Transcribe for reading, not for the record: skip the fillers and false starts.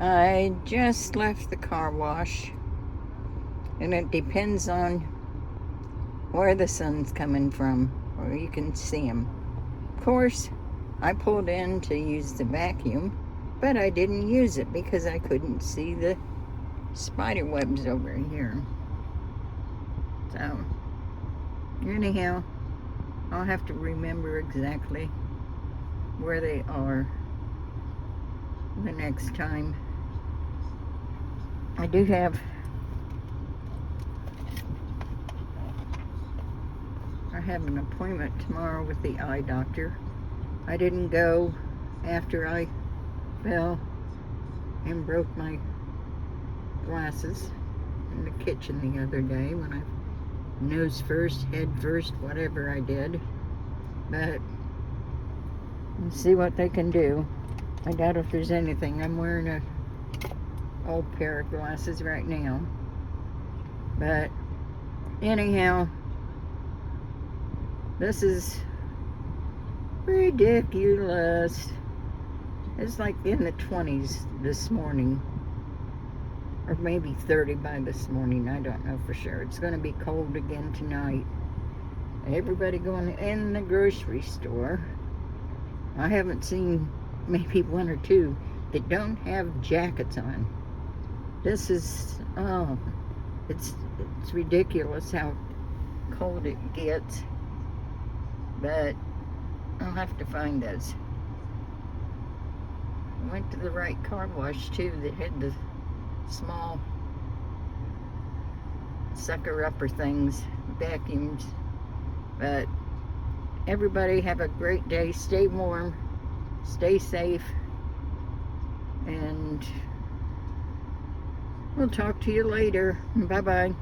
I just left the car wash, and it depends on where the sun's coming from, or you can see them. Of course, I pulled in to use the vacuum, but I didn't use it because I couldn't see the spider webs over here. So, anyhow, I'll have to remember exactly where they are the next time. I do have an appointment tomorrow with the eye doctor. I didn't go after I fell and broke my glasses in the kitchen the other day when I nose first, head first, whatever I did. But let's see what they can do. I doubt if there's anything. I'm wearing a old pair of glasses right now. But anyhow, this is ridiculous. It's like in the 20s this morning, or maybe 30 by this morning. I don't know for sure. It's going to be cold again tonight. Everybody going in the grocery store. I haven't seen maybe one or two that don't have jackets on. This is, it's ridiculous how cold it gets. But I'll have to find this. I went to the right car wash too that had the small sucker-upper things, vacuums. But everybody have a great day. Stay warm, stay safe, and we'll talk to you later. Bye-bye.